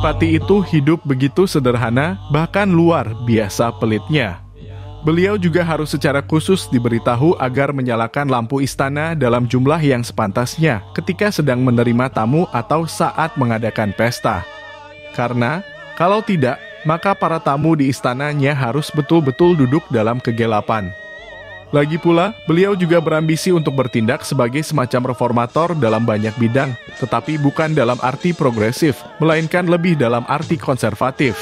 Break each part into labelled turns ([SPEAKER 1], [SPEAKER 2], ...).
[SPEAKER 1] Adipati itu hidup begitu sederhana, bahkan luar biasa pelitnya. Beliau juga harus secara khusus diberitahu agar menyalakan lampu istana dalam jumlah yang sepantasnya ketika sedang menerima tamu atau saat mengadakan pesta. Karena, kalau tidak, maka para tamu di istananya harus betul-betul duduk dalam kegelapan. Lagi pula, beliau juga berambisi untuk bertindak sebagai semacam reformator dalam banyak bidang, tetapi bukan dalam arti progresif, melainkan lebih dalam arti konservatif.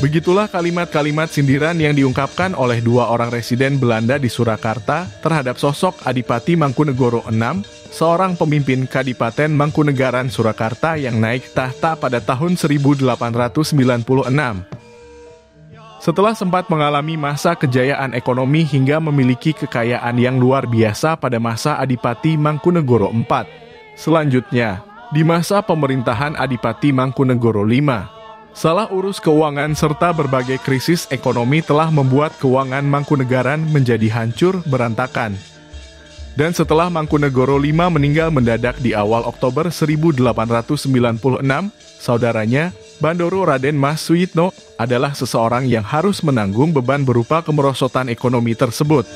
[SPEAKER 1] Begitulah kalimat-kalimat sindiran yang diungkapkan oleh dua orang residen Belanda di Surakarta terhadap sosok Adipati Mangkunegoro VI, seorang pemimpin Kadipaten Mangkunegaran Surakarta yang naik tahta pada tahun 1896. Setelah sempat mengalami masa kejayaan ekonomi hingga memiliki kekayaan yang luar biasa pada masa Adipati Mangkunegoro IV. Selanjutnya, di masa pemerintahan Adipati Mangkunegoro V, salah urus keuangan serta berbagai krisis ekonomi telah membuat keuangan Mangkunegaran menjadi hancur berantakan. Dan setelah Mangkunegoro V meninggal mendadak di awal Oktober 1896, saudaranya, Bandoro Raden Mas Suyitno, adalah seseorang yang harus menanggung beban berupa kemerosotan ekonomi tersebut.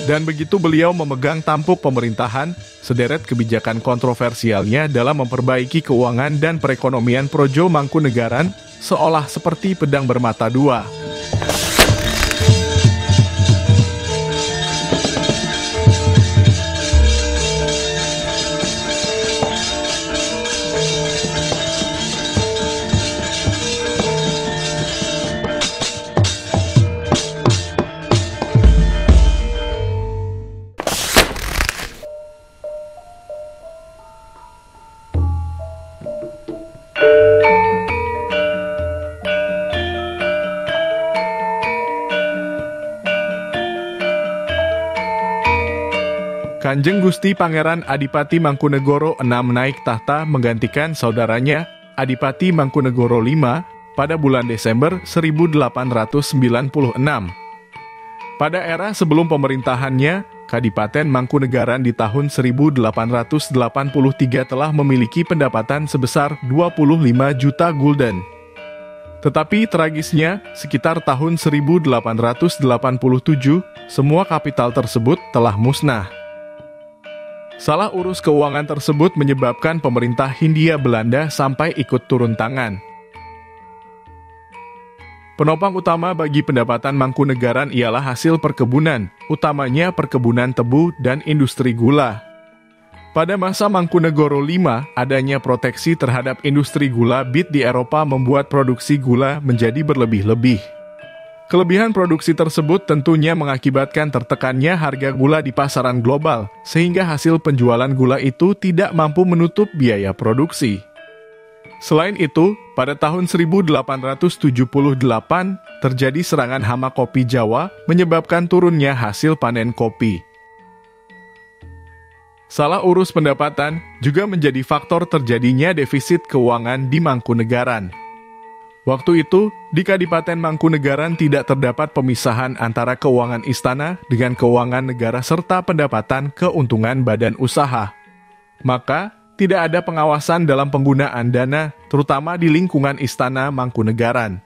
[SPEAKER 1] Dan begitu beliau memegang tampuk pemerintahan, sederet kebijakan kontroversialnya dalam memperbaiki keuangan dan perekonomian Projo Mangkunegaran seolah seperti pedang bermata dua. Kanjeng Gusti Pangeran Adipati Mangkunegoro VI naik tahta menggantikan saudaranya, Adipati Mangkunegoro V, pada bulan Desember 1896. Pada era sebelum pemerintahannya, Kadipaten Mangkunegaran di tahun 1883 telah memiliki pendapatan sebesar 25 juta gulden. Tetapi tragisnya, sekitar tahun 1887, semua kapital tersebut telah musnah. Salah urus keuangan tersebut menyebabkan pemerintah Hindia Belanda sampai ikut turun tangan. Penopang utama bagi pendapatan Mangkunegaran ialah hasil perkebunan, utamanya perkebunan tebu dan industri gula. Pada masa Mangkunegoro V, adanya proteksi terhadap industri gula bit di Eropa membuat produksi gula menjadi berlebih-lebih. Kelebihan produksi tersebut tentunya mengakibatkan tertekannya harga gula di pasaran global, sehingga hasil penjualan gula itu tidak mampu menutup biaya produksi. Selain itu, pada tahun 1878 terjadi serangan hama kopi Jawa, menyebabkan turunnya hasil panen kopi. Salah urus pendapatan juga menjadi faktor terjadinya defisit keuangan di Mangkunegaran. Waktu itu, di Kadipaten Mangkunegaran tidak terdapat pemisahan antara keuangan istana dengan keuangan negara serta pendapatan keuntungan badan usaha. Maka, tidak ada pengawasan dalam penggunaan dana, terutama di lingkungan istana Mangkunegaran.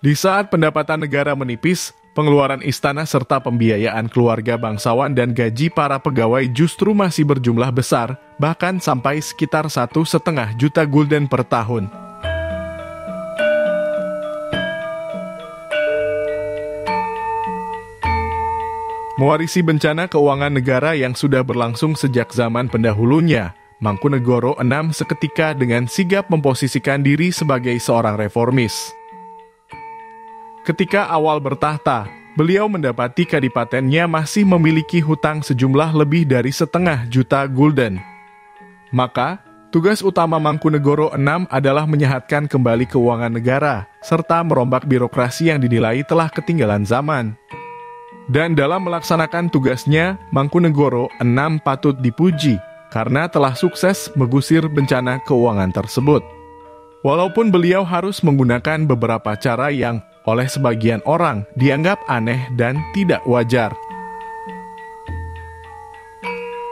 [SPEAKER 1] Di saat pendapatan negara menipis, pengeluaran istana serta pembiayaan keluarga bangsawan dan gaji para pegawai justru masih berjumlah besar, bahkan sampai sekitar 1,5 juta gulden per tahun. Mewarisi bencana keuangan negara yang sudah berlangsung sejak zaman pendahulunya, Mangkunegoro VI seketika dengan sigap memposisikan diri sebagai seorang reformis. Ketika awal bertahta, beliau mendapati kadipatennya masih memiliki hutang sejumlah lebih dari 0,5 juta gulden. Maka, tugas utama Mangkunegoro VI adalah menyehatkan kembali keuangan negara, serta merombak birokrasi yang dinilai telah ketinggalan zaman. Dan dalam melaksanakan tugasnya, Mangkunegoro VI patut dipuji karena telah sukses mengusir bencana keuangan tersebut. Walaupun beliau harus menggunakan beberapa cara yang oleh sebagian orang dianggap aneh dan tidak wajar.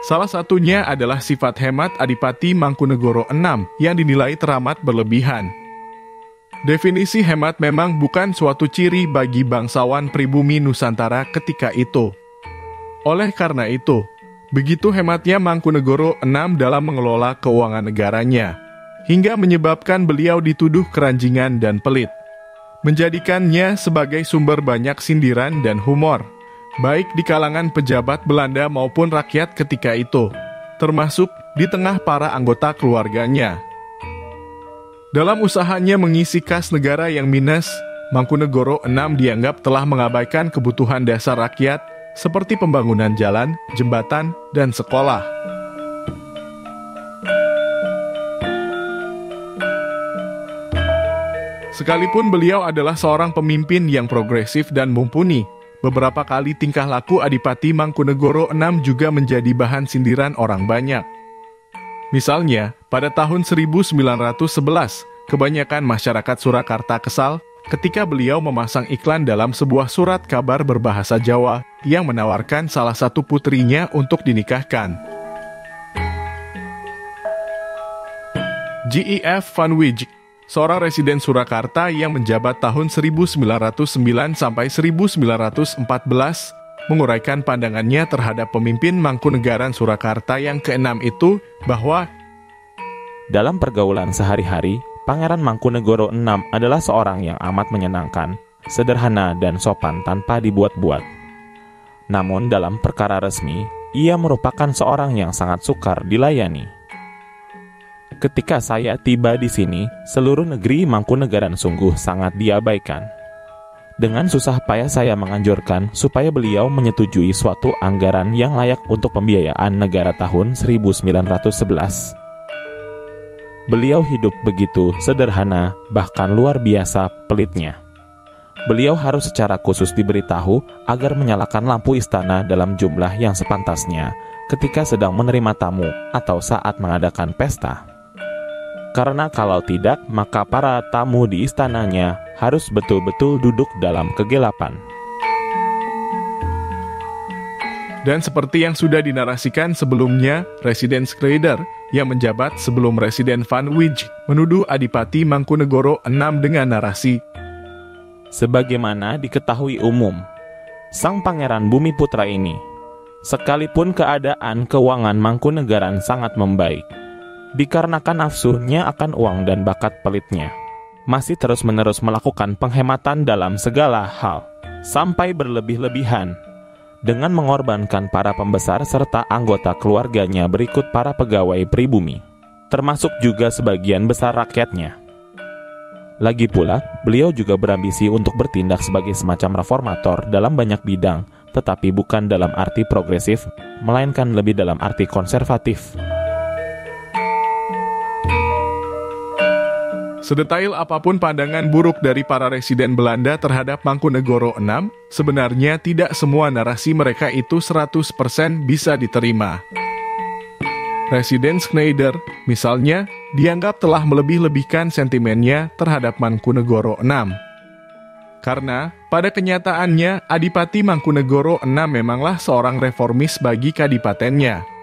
[SPEAKER 1] Salah satunya adalah sifat hemat Adipati Mangkunegoro VI yang dinilai teramat berlebihan. Definisi hemat memang bukan suatu ciri bagi bangsawan pribumi Nusantara ketika itu. Oleh karena itu, begitu hematnya Mangkunegoro VI dalam mengelola keuangan negaranya, hingga menyebabkan beliau dituduh keranjingan dan pelit, menjadikannya sebagai sumber banyak sindiran dan humor, baik di kalangan pejabat Belanda maupun rakyat ketika itu, termasuk di tengah para anggota keluarganya. Dalam usahanya mengisi kas negara yang minus, Mangkunegoro VI dianggap telah mengabaikan kebutuhan dasar rakyat seperti pembangunan jalan, jembatan, dan sekolah. Sekalipun beliau adalah seorang pemimpin yang progresif dan mumpuni, beberapa kali tingkah laku Adipati Mangkunegoro VI juga menjadi bahan sindiran orang banyak. Misalnya, pada tahun 1911, kebanyakan masyarakat Surakarta kesal ketika beliau memasang iklan dalam sebuah surat kabar berbahasa Jawa yang menawarkan salah satu putrinya untuk dinikahkan. G.E.F. Van Wijck, seorang residen Surakarta yang menjabat tahun 1909 sampai 1914, menguraikan pandangannya terhadap pemimpin Mangkunegaran Surakarta yang keenam itu bahwa
[SPEAKER 2] dalam pergaulan sehari-hari, Pangeran Mangkunegoro VI adalah seorang yang amat menyenangkan, sederhana dan sopan tanpa dibuat-buat. Namun dalam perkara resmi, ia merupakan seorang yang sangat sukar dilayani. Ketika saya tiba di sini, seluruh negeri Mangkunegaran sungguh sangat diabaikan. Dengan susah payah saya menganjurkan supaya beliau menyetujui suatu anggaran yang layak untuk pembiayaan negara tahun 1911. Beliau hidup begitu sederhana, bahkan luar biasa pelitnya. Beliau harus secara khusus diberitahu agar menyalakan lampu istana dalam jumlah yang sepantasnya ketika sedang menerima tamu atau saat mengadakan pesta. Karena kalau tidak, maka para tamu di istananya harus betul-betul duduk dalam kegelapan.
[SPEAKER 1] Dan seperti yang sudah dinarasikan sebelumnya, Residen Schrader yang menjabat sebelum Residen Van Wijck menuduh Adipati Mangkunegoro VI dengan narasi,
[SPEAKER 2] sebagaimana diketahui umum, sang Pangeran Bumiputra ini, sekalipun keadaan keuangan Mangkunegaran sangat membaik, dikarenakan nafsunya akan uang dan bakat pelitnya, masih terus-menerus melakukan penghematan dalam segala hal, sampai berlebih-lebihan, dengan mengorbankan para pembesar serta anggota keluarganya berikut para pegawai pribumi, termasuk juga sebagian besar rakyatnya. Lagi pula, beliau juga berambisi untuk bertindak sebagai semacam reformator dalam banyak bidang, tetapi bukan dalam arti progresif, melainkan lebih dalam arti konservatif.
[SPEAKER 1] Sedetail apapun pandangan buruk dari para residen Belanda terhadap Mangkunegoro VI, sebenarnya tidak semua narasi mereka itu 100% bisa diterima. Residen Schneider, misalnya, dianggap telah melebih-lebihkan sentimennya terhadap Mangkunegoro VI. Karena, pada kenyataannya, Adipati Mangkunegoro VI memanglah seorang reformis bagi kadipatennya.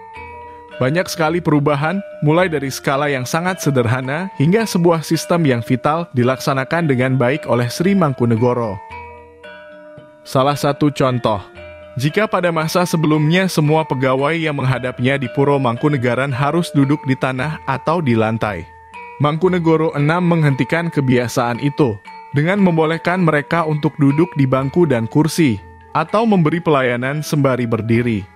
[SPEAKER 1] Banyak sekali perubahan, mulai dari skala yang sangat sederhana hingga sebuah sistem yang vital dilaksanakan dengan baik oleh Sri Mangkunegoro. Salah satu contoh, jika pada masa sebelumnya semua pegawai yang menghadapnya di Puro Mangkunegaran harus duduk di tanah atau di lantai, Mangkunegoro VI menghentikan kebiasaan itu dengan membolehkan mereka untuk duduk di bangku dan kursi atau memberi pelayanan sembari berdiri.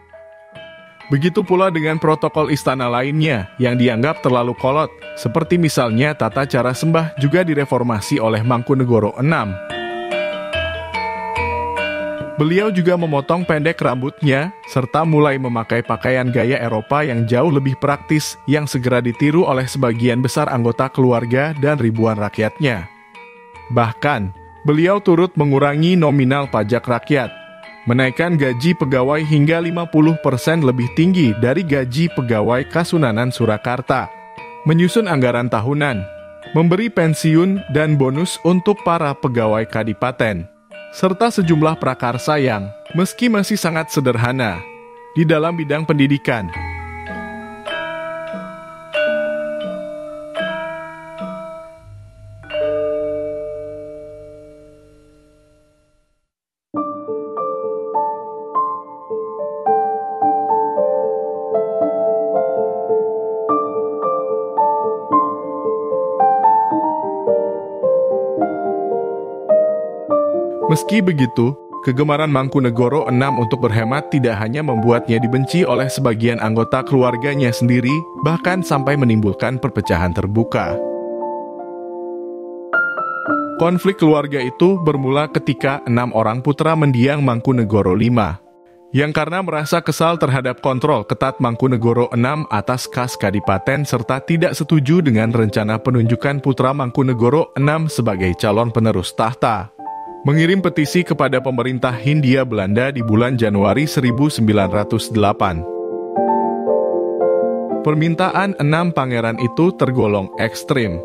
[SPEAKER 1] Begitu pula dengan protokol istana lainnya yang dianggap terlalu kolot, seperti misalnya tata cara sembah juga direformasi oleh Mangkunegoro VI. Beliau juga memotong pendek rambutnya, serta mulai memakai pakaian gaya Eropa yang jauh lebih praktis yang segera ditiru oleh sebagian besar anggota keluarga dan ribuan rakyatnya. Bahkan, beliau turut mengurangi nominal pajak rakyat, menaikkan gaji pegawai hingga 50% lebih tinggi dari gaji pegawai Kasunanan Surakarta, menyusun anggaran tahunan, memberi pensiun dan bonus untuk para pegawai kadipaten, serta sejumlah prakarsa yang, meski masih sangat sederhana, di dalam bidang pendidikan. Meski begitu, kegemaran Mangkunegoro VI untuk berhemat tidak hanya membuatnya dibenci oleh sebagian anggota keluarganya sendiri, bahkan sampai menimbulkan perpecahan terbuka. Konflik keluarga itu bermula ketika 6 orang putra mendiang Mangkunegoro V, yang karena merasa kesal terhadap kontrol ketat Mangkunegoro VI atas kas kadipaten serta tidak setuju dengan rencana penunjukan putra Mangkunegoro VI sebagai calon penerus tahta, mengirim petisi kepada pemerintah Hindia Belanda di bulan Januari 1908. Permintaan 6 pangeran itu tergolong ekstrim,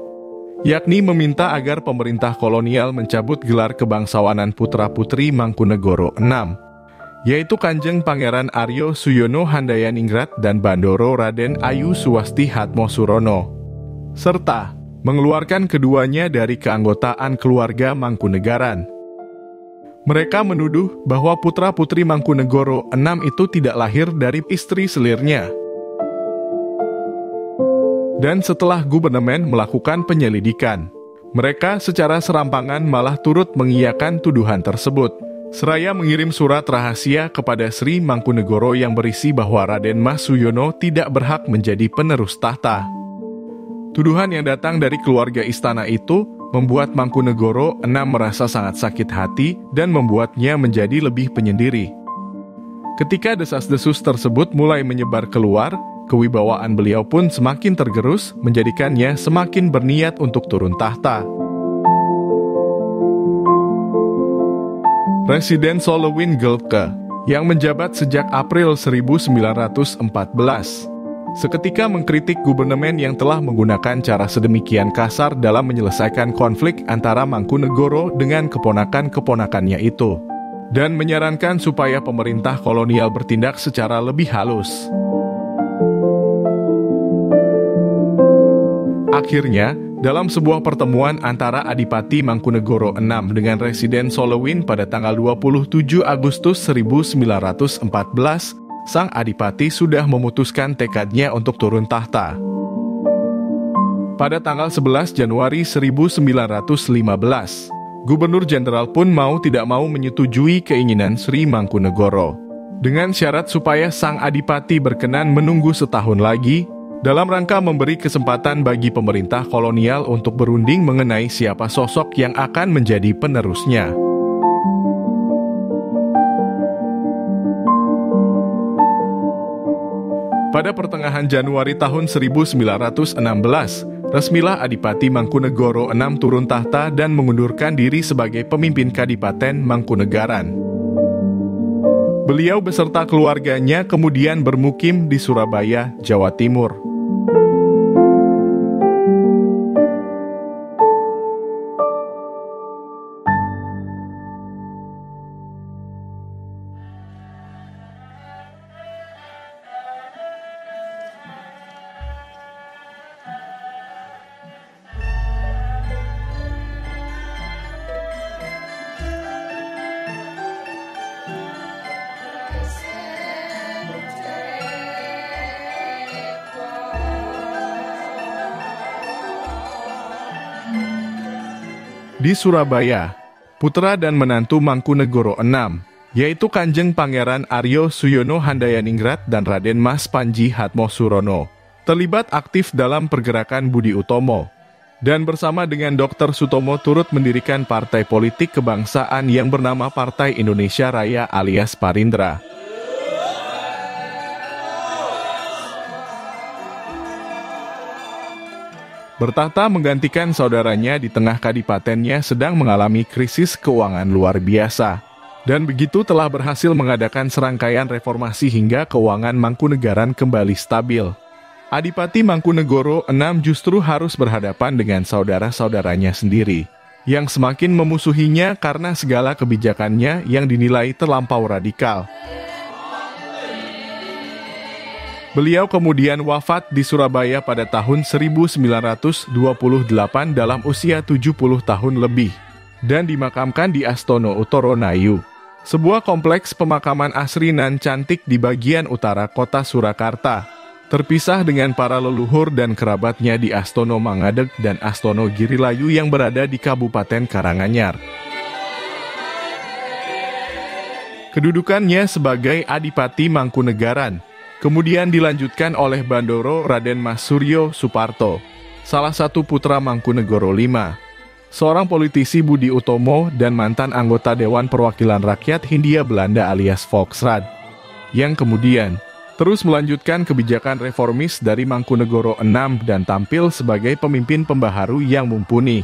[SPEAKER 1] yakni meminta agar pemerintah kolonial mencabut gelar kebangsawanan putra-putri Mangkunegoro VI, yaitu Kanjeng Pangeran Aryo Suyono Handayaningrat dan Bandoro Raden Ayu Suwasti Hatmosurono, serta mengeluarkan keduanya dari keanggotaan keluarga Mangkunegaran. Mereka menuduh bahwa putra-putri Mangkunegoro VI itu tidak lahir dari istri selirnya. Dan setelah gubernemen melakukan penyelidikan, mereka secara serampangan malah turut mengiyakan tuduhan tersebut, seraya mengirim surat rahasia kepada Sri Mangkunegoro yang berisi bahwa Raden Mas Suyono tidak berhak menjadi penerus tahta. Tuduhan yang datang dari keluarga istana itu membuat Mangkunegoro VI merasa sangat sakit hati dan membuatnya menjadi lebih penyendiri. Ketika desas-desus tersebut mulai menyebar keluar, kewibawaan beliau pun semakin tergerus, menjadikannya semakin berniat untuk turun tahta. Residen Solowin Gelke, yang menjabat sejak April 1914, seketika mengkritik gubernemen yang telah menggunakan cara sedemikian kasar dalam menyelesaikan konflik antara Mangkunegoro dengan keponakan-keponakannya itu, dan menyarankan supaya pemerintah kolonial bertindak secara lebih halus. Akhirnya, dalam sebuah pertemuan antara Adipati Mangkunegoro VI dengan Residen Solowin pada tanggal 27 Agustus 1914, sang adipati sudah memutuskan tekadnya untuk turun tahta. Pada tanggal 11 Januari 1915, Gubernur Jenderal pun mau tidak mau menyetujui keinginan Sri Mangkunegoro, dengan syarat supaya sang adipati berkenan menunggu setahun lagi, dalam rangka memberi kesempatan bagi pemerintah kolonial untuk berunding mengenai siapa sosok yang akan menjadi penerusnya. Pada pertengahan Januari tahun 1916, resmilah Adipati Mangkunegoro VI turun tahta dan mengundurkan diri sebagai pemimpin Kadipaten Mangkunegaran. Beliau beserta keluarganya kemudian bermukim di Surabaya, Jawa Timur. Di Surabaya, putra dan menantu Mangkunegoro VI, yaitu Kanjeng Pangeran Aryo Suyono Handayaningrat dan Raden Mas Panji Hatmosurono, terlibat aktif dalam pergerakan Budi Utomo, dan bersama dengan Dr. Sutomo turut mendirikan partai politik kebangsaan yang bernama Partai Indonesia Raya alias Parindra. Bertahta menggantikan saudaranya di tengah kadipatennya sedang mengalami krisis keuangan luar biasa, dan begitu telah berhasil mengadakan serangkaian reformasi hingga keuangan Mangkunegaran kembali stabil. Adipati Mangkunegoro VI justru harus berhadapan dengan saudara-saudaranya sendiri, yang semakin memusuhinya karena segala kebijakannya yang dinilai terlampau radikal. Beliau kemudian wafat di Surabaya pada tahun 1928 dalam usia 70 tahun lebih, dan dimakamkan di Astono Utoronayu, sebuah kompleks pemakaman asri nan cantik di bagian utara kota Surakarta, terpisah dengan para leluhur dan kerabatnya di Astono Mangadeg dan Astono Girilayu yang berada di Kabupaten Karanganyar. Kedudukannya sebagai Adipati Mangkunegaran kemudian dilanjutkan oleh Bandoro Raden Mas Suryo Suparto, salah satu putra Mangkunegoro V, seorang politisi Budi Utomo dan mantan anggota Dewan Perwakilan Rakyat Hindia Belanda alias Volksraad, yang kemudian terus melanjutkan kebijakan reformis dari Mangkunegoro VI dan tampil sebagai pemimpin pembaharu yang mumpuni.